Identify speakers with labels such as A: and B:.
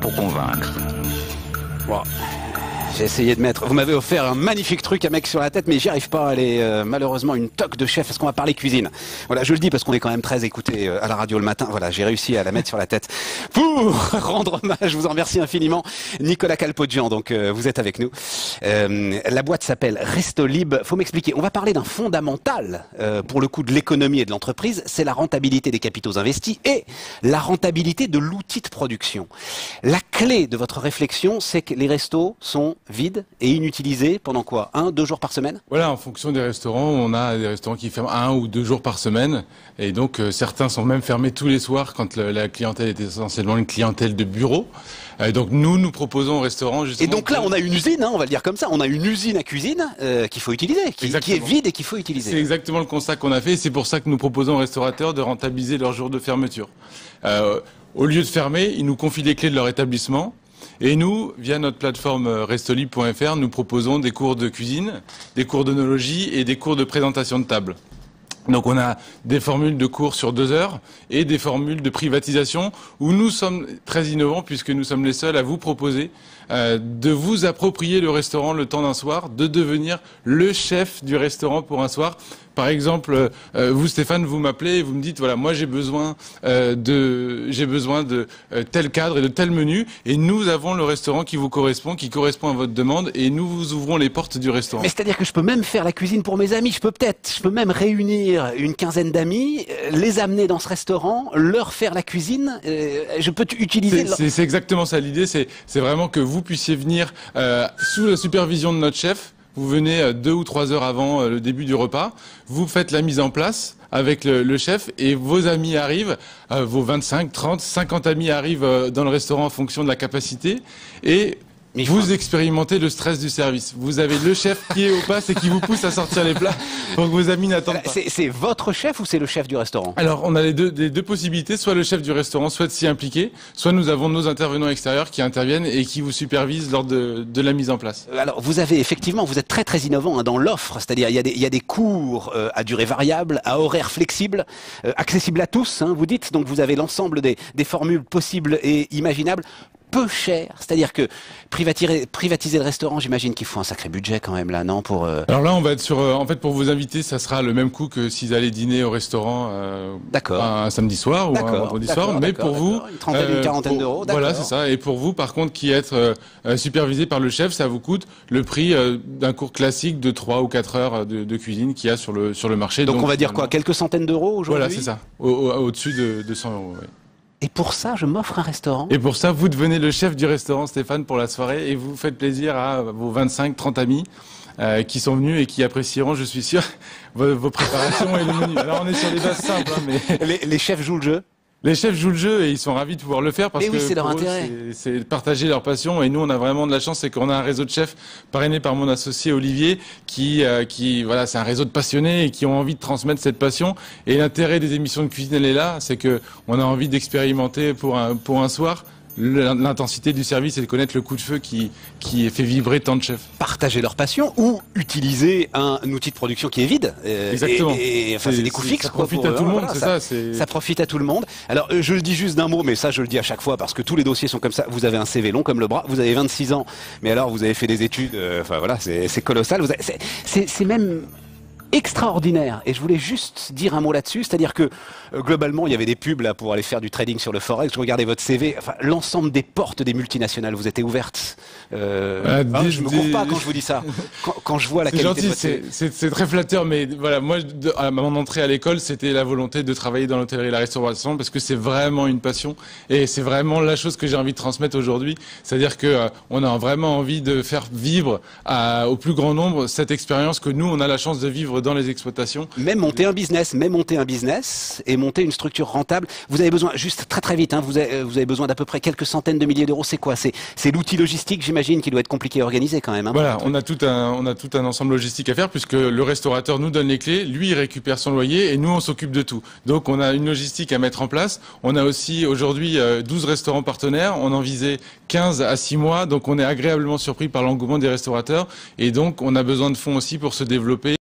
A: pour convaincre.
B: Wow. J'ai essayé de mettre... Vous m'avez offert un magnifique truc à mec sur la tête, mais j'y arrive pas. Elle est malheureusement une toque de chef. Est-ce qu'on va parler cuisine? Voilà, je le dis parce qu'on est quand même très écouté à la radio le matin. Voilà, j'ai réussi à la mettre sur la tête. Pour rendre hommage, je vous en remercie infiniment. Nicolas Calpoggian, donc vous êtes avec nous. La boîte s'appelle Restolib. Faut m'expliquer. On va parler d'un fondamental pour le coup de l'économie et de l'entreprise. C'est la rentabilité des capitaux investis et la rentabilité de l'outil de production. La clé de votre réflexion, c'est que les restos sont vides et inutilisés pendant quoi? 1-2 jours par semaine?
C: Voilà, en fonction des restaurants, on a des restaurants qui ferment 1 ou 2 jours par semaine. Et donc, certains sont même fermés tous les soirs quand la clientèle est essentiellement une clientèle de bureau. Donc, nous proposons au restaurant justement...
B: Et donc là, on a une usine, hein, on va le dire comme ça. On a une usine à cuisine qu'il faut utiliser, qui est vide et qu'il faut utiliser.
C: C'est exactement le constat qu'on a fait. C'est pour ça que nous proposons aux restaurateurs de rentabiliser leurs jours de fermeture. Au lieu de fermer, ils nous confient les clés de leur établissement. Et nous, via notre plateforme restolib.fr, nous proposons des cours de cuisine, des cours d'œnologie et des cours de présentation de table. Donc on a des formules de cours sur 2 heures et des formules de privatisation où nous sommes très innovants puisque nous sommes les seuls à vous proposer de vous approprier le restaurant le temps d'un soir, de devenir le chef du restaurant pour un soir. Par exemple, vous Stéphane, vous m'appelez et vous me dites voilà, moi j'ai besoin de tel cadre et de tel menu et nous avons le restaurant qui vous correspond, qui correspond à votre demande et nous vous ouvrons les portes du restaurant.
B: Mais c'est-à-dire que je peux même faire la cuisine pour mes amis, je peux même réunir une quinzaine d'amis, les amener dans ce restaurant, leur faire la cuisine, je peux utiliser...
C: C'est exactement ça l'idée, c'est vraiment que vous puissiez venir sous la supervision de notre chef. Vous venez 2 ou 3 heures avant le début du repas, vous faites la mise en place avec le chef et vos amis arrivent, vos 25, 30, 50 amis arrivent dans le restaurant en fonction de la capacité et vous expérimentez le stress du service. Vous avez le chef qui est au pass et qui vous pousse à sortir les plats pour que vos amis n'attendent pas.
B: C'est votre chef ou c'est le chef du restaurant?
C: Alors, on a les deux possibilités. Soit le chef du restaurant souhaite s'y impliquer, soit nous avons nos intervenants extérieurs qui interviennent et qui vous supervisent lors de la mise en place.
B: Alors, vous êtes très très innovant hein, dans l'offre. C'est-à-dire, il y a des cours à durée variable, à horaire flexible, accessibles à tous, hein, vous dites. Donc, vous avez l'ensemble des formules possibles et imaginables. Peu cher, c'est-à-dire que privatiser le restaurant, j'imagine qu'il faut un sacré budget quand même là, non pour
C: Alors là, on va être sur, en fait, pour vos invités, ça sera le même coût que s'ils allaient dîner au restaurant un samedi soir ou un vendredi soir, mais pour vous,
B: une trentaine, une quarantaine d'euros.
C: Voilà, c'est ça. Et pour vous, par contre, qui êtes supervisé par le chef, ça vous coûte le prix d'un cours classique de 3 ou 4 heures de cuisine qu'il y a sur le marché.
B: Donc on va dire quoi, quelques centaines d'euros aujourd'hui?
C: Voilà, c'est ça, au-dessus de 100 euros. Ouais.
B: Et pour ça, je m'offre un restaurant.
C: Et pour ça, vous devenez le chef du restaurant, Stéphane, pour la soirée, et vous faites plaisir à vos 25, 30 amis qui sont venus et qui apprécieront, je suis sûr, vos préparations et le menu. Alors, on est sur des bases simples, hein, mais...
B: Les chefs jouent le jeu?
C: Les chefs jouent le jeu et ils sont ravis de pouvoir le faire parce que
B: c'est leur intérêt.
C: C'est de partager leur passion et nous on a vraiment de la chance, c'est qu'on a un réseau de chefs parrainé par mon associé Olivier qui voilà, c'est un réseau de passionnés et qui ont envie de transmettre cette passion et l'intérêt des émissions de cuisine elle est là, c'est que on a envie d'expérimenter pour un soir l'intensité du service et de connaître le coup de feu qui fait vibrer tant de chefs.
B: Partager leur passion ou utiliser un outil de production qui est vide.
C: Exactement.
B: Et enfin, c'est des coûts fixes.
C: Ça profite à tout le monde, voilà,
B: ça profite à tout le monde. Alors, je le dis juste d'un mot, mais ça, je le dis à chaque fois parce que tous les dossiers sont comme ça. Vous avez un CV long comme le bras. Vous avez 26 ans, mais alors vous avez fait des études. Enfin voilà, c'est colossal. C'est même extraordinaire. Et je voulais juste dire un mot là-dessus, c'est-à-dire que globalement, il y avait des pubs là pour aller faire du trading sur le forex. Je regardais votre CV, enfin l'ensemble des portes des multinationales vous étaient ouvertes. Je me cours pas quand je vous dis ça. Quand je vois la qualité de votre CV.
C: C'est très flatteur, mais voilà, moi, à mon entrée à l'école, c'était la volonté de travailler dans l'hôtellerie et la restauration parce que c'est vraiment une passion et c'est vraiment la chose que j'ai envie de transmettre aujourd'hui. C'est-à-dire que on a vraiment envie de faire vivre au plus grand nombre cette expérience que nous, on a la chance de vivre dans les exploitations.
B: Même monter un business et monter une structure rentable. Vous avez besoin, juste très très vite, hein, vous avez besoin d'à peu près quelques centaines de milliers d'euros. C'est quoi? C'est l'outil logistique, j'imagine, qui doit être compliqué à organiser quand même. Hein,
C: voilà, on a tout un ensemble logistique à faire puisque le restaurateur nous donne les clés, lui il récupère son loyer et nous on s'occupe de tout. Donc on a une logistique à mettre en place. On a aussi aujourd'hui 12 restaurants partenaires, on en visait 15 à 6 mois, donc on est agréablement surpris par l'engouement des restaurateurs et donc on a besoin de fonds aussi pour se développer.